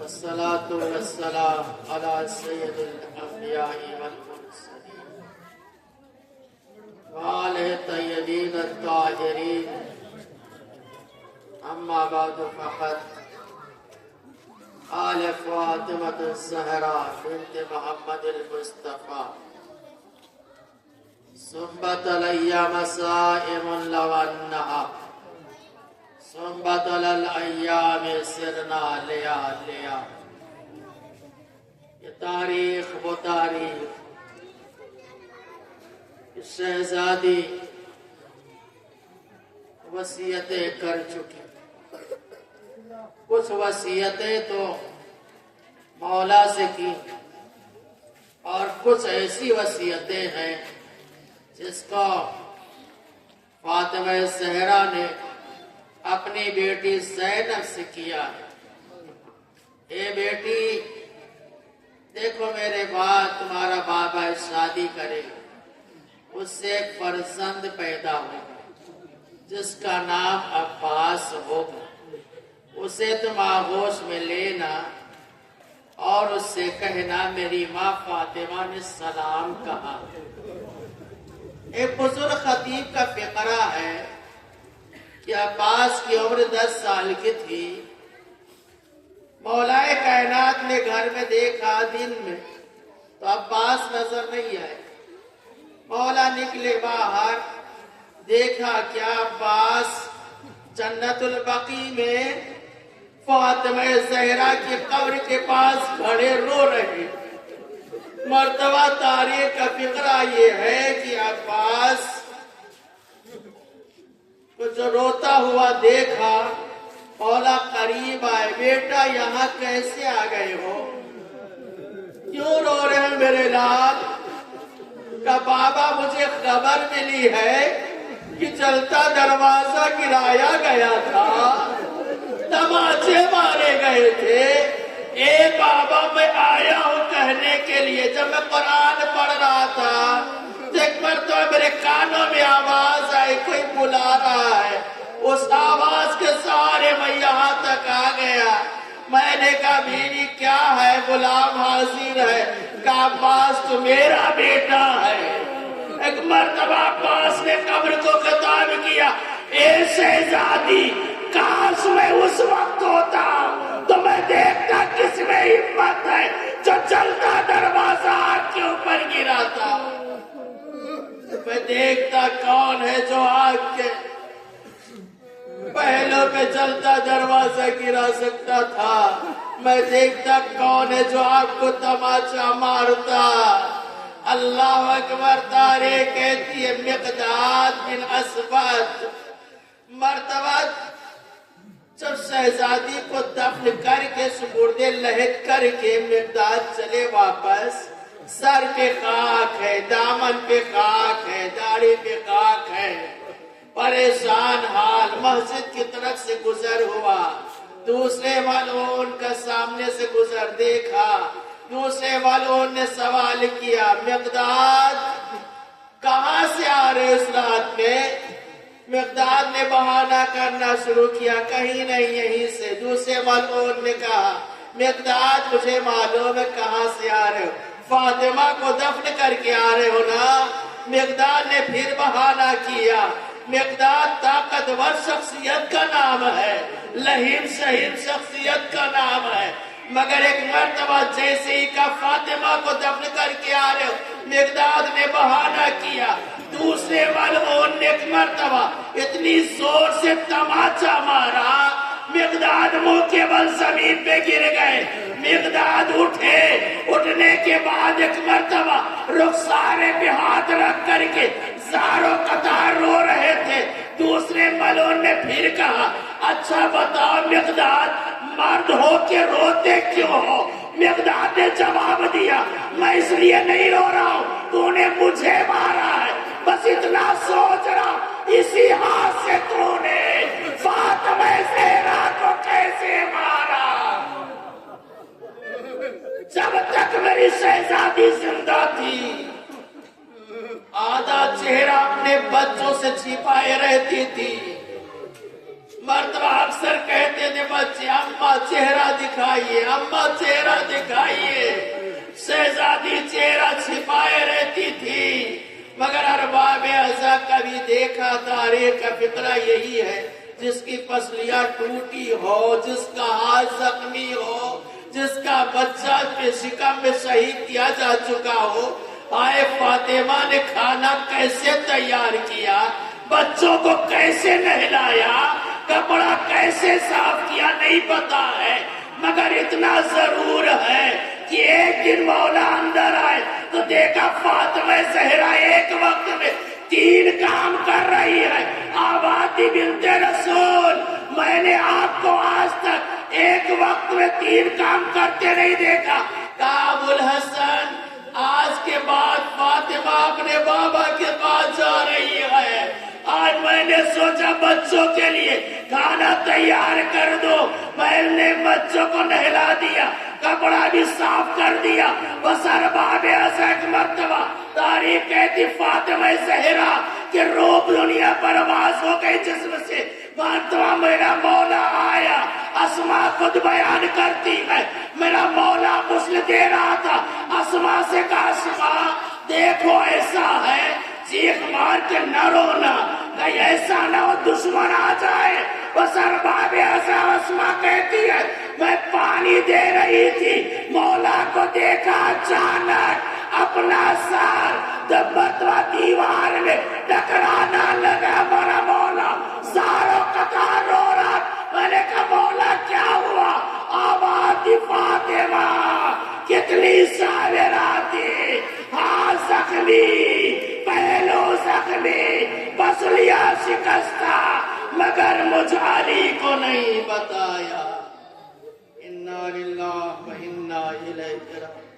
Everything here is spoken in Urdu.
والصلاة والسلام على سيد الأنبياء والمرسلين وآله الطيبين الطاهرين. أما بعد فقد آل فاطمة الزهراء بنت محمد المصطفى سنبت الأيام صائم لو أنها سنبت الأيام سرنا لیا لیا. یہ تاریخ وہ تاریخ شہزادی وصیتیں کر چکی. کچھ وصیتیں تو مولا سے کی اور کچھ ایسی وصیتیں ہیں جس کو فاطمہ زہرا نے اپنی بیٹی زینب سے کیا ہے. اے بیٹی دیکھو میرے بعد تمہارا بابا شادی کرے گا, اس سے ایک فرزند پیدا ہوگا جس کا نام عباس ہوگا. اسے تم آغوش میں لینا اور اس سے کہنا میری ماں فاطمہ نے سلام کہا. ایک بزرگ خطیب کا فقرہ ہے کہ عباس کی عمر 10 سال کی تھی. مولا کائنات نے گھر میں دیکھا دن میں تو عباس نظر نہیں آئے. مولا نکلے باہر, دیکھا کیا عباس جنت البقیع میں فاطمہ زہرا کی قبر کے پاس کھڑے رو رہے. مرتبہ تاریخ کا فقرہ یہ ہے کہ عباس کو جو روتا ہوا دیکھا, مولا قریب آئے, بیٹا یہاں کیسے آ گئے ہو, کیوں رو رہے ہیں میرے لال؟ کہ بابا مجھے خبر ملی ہے کہ چلتا دروازہ گرایا گیا تھا, تماچے مارے گئے تھے. اے بابا میں آیا ہوں کہنے کے لیے, جب میں قرآن پڑھ رہا تھا ایک مرتبہ میرے کانوں میں آواز آئی کوئی بلا رہا ہے. اس آواز کے سارے میں یہاں تک آ گیا. میں نے کہا بیوی کیا ہے؟ غلام حاضر ہے. کہا عباس تو میرا بیٹا ہے. ایک مرتبہ عباس نے قبر کو خطاب کیا, اے شہزادی کاش میں اس وقت ہوتا تو میں دیکھتا کس میں ہمت ہے جو چلتا دروازہ آگ کے اوپر گراتا. میں دیکھتا کون ہے جو آگ کے پہلوں پہ چلتا دروازہ گرا سکتا تھا. میں دیکھتا کون ہے جو آگ کو تماچا مارتا. اللہ اکبر. تاریخ کہتی ہے مقداد بن اسود مرتبہ جب شہزادی کو دفن کر کے سپردے لحد کر کے مقداد چلے واپس, سر پہ خاک ہے, دامن پہ خاک ہے, داڑھی پہ خاک ہے, پریشان حال. مسجد کی طرف سے گزر ہوا, دوسرے ملعون کا سامنے سے گزر دیکھا. دوسرے ملعون نے سوال کیا مقداد کہاں سے آ رہے اس رات میں؟ مقداد نے بہانہ کرنا شروع کیا, کہیں نہیں یہیں سے. دوسرے ملعون نے کہا مقداد مجھے معلوم ہے کہاں سے آ رہے ہو, فاطمہ کو دفن کر کے آ رہے ہو نا. مقداد نے پھر بہانہ کیا. مقداد طاقتور شخصیت کا نام ہے, لہیم شہیم شخصیت کا نام ہے, مگر ایک مرتبہ جیسے ہی کا فاطمہ کو دفن کر کے آ رہے ہو, مقداد نے بہانہ کیا. دوسرے ملعون نے ایک مرتبہ اتنی زور سے تماچا مارا, مقداد منہ کے بل زمین پہ گر گئے. مقداد اٹھے, اٹھنے کے بعد ایک مرتبہ رخسارے پہ ہاتھ رکھ کر کے زاروں قطار رو رہے تھے. دوسرے ملعون نے پھر کہا اچھا بتاؤ مقداد مرد ہو کے روتے کیوں ہو؟ مقداد نے جواب دیا میں اس لیے نہیں رو رہا ہوں تو نے مجھے مارا ہے, بس اتنا سوچ رہا اسی ہاتھ سے تو نے فاطمہ زہرا کو کیسے مارا. جب تک میری شہزادی زندہ تھی آدھا چہرہ اپنے بچوں سے چھپائے رہتی تھی. مرتبہ اکثر کہتے تھے بچے اماں چہرہ دکھا دکھائیے، اماں چہرہ دکھائیے۔ شہزادی چہرہ چھپائے رہتی تھی، مگر ارباب ازا کبھی دیکھا تاریخ کا فطرہ یہی ہے، جس کی پسلیاں ٹوٹی ہو، جس کا ہاتھ زخمی ہو، جس کا بچہ پہ شکم میں شہید کیا جا چکا ہو، آئے فاطمہ نے کھانا کیسے تیار کیا، بچوں کو کیسے نہلایا، کپڑا کیسے صاف کیا نہیں پتا ہے، مگر اتنا ضرور ہے کہ ایک دن مولا اندر آئے تو دیکھا فاطمہ زہرا ایک وقت میں 3 کام کر رہی ہے۔ آبادی بنت رسول، میں نے آپ کو آج تک ایک وقت میں 3 کام کرتے نہیں دیکھا۔ کہا ابو الحسن، آج کے بعد فاطمہ اپنے بابا کے پاس جا رہی ہے، آج میں نے سوچا بچوں کے لیے کھانا تیار کر دو، میں نے بچوں کو نہلا دیا، کپڑا بھی صاف کر دیا۔ بس ارباب ازا ایک مرتبہ تاریخ کہتی فاطمہ زہرا کہ روب دنیا پرواز ہو گئی جسم سے، مرتبہ میرا مولا آیا۔ اسماء خود بیان کرتی ہے میرا مولا غسل دے رہا تھا، اسماء سے کہا اسماء دیکھو ایسا ہے، چیخ مار کے نہ رونا، کہیں ایسا نہ ہو دشمن آ جائے۔ بس ارباب ازا اسماء کہتی ہے میں پانی دے رہی تھی، مولا کو دیکھا اچانک اپنا سر دبتوا دیوار میں ٹکرانا لگا، میرا مولا زاروں قطار رو رہا۔ میں نے کہا مولا کیا ہوا؟ آواز دی فاطمہ کتنی صابرہ تھی، ہاں زخمی، پہلو زخمی، پسلیاں شکستہ، مگر مجھ علی کو نہیں بتایا۔ انا للہ و انا الیہ راجعون۔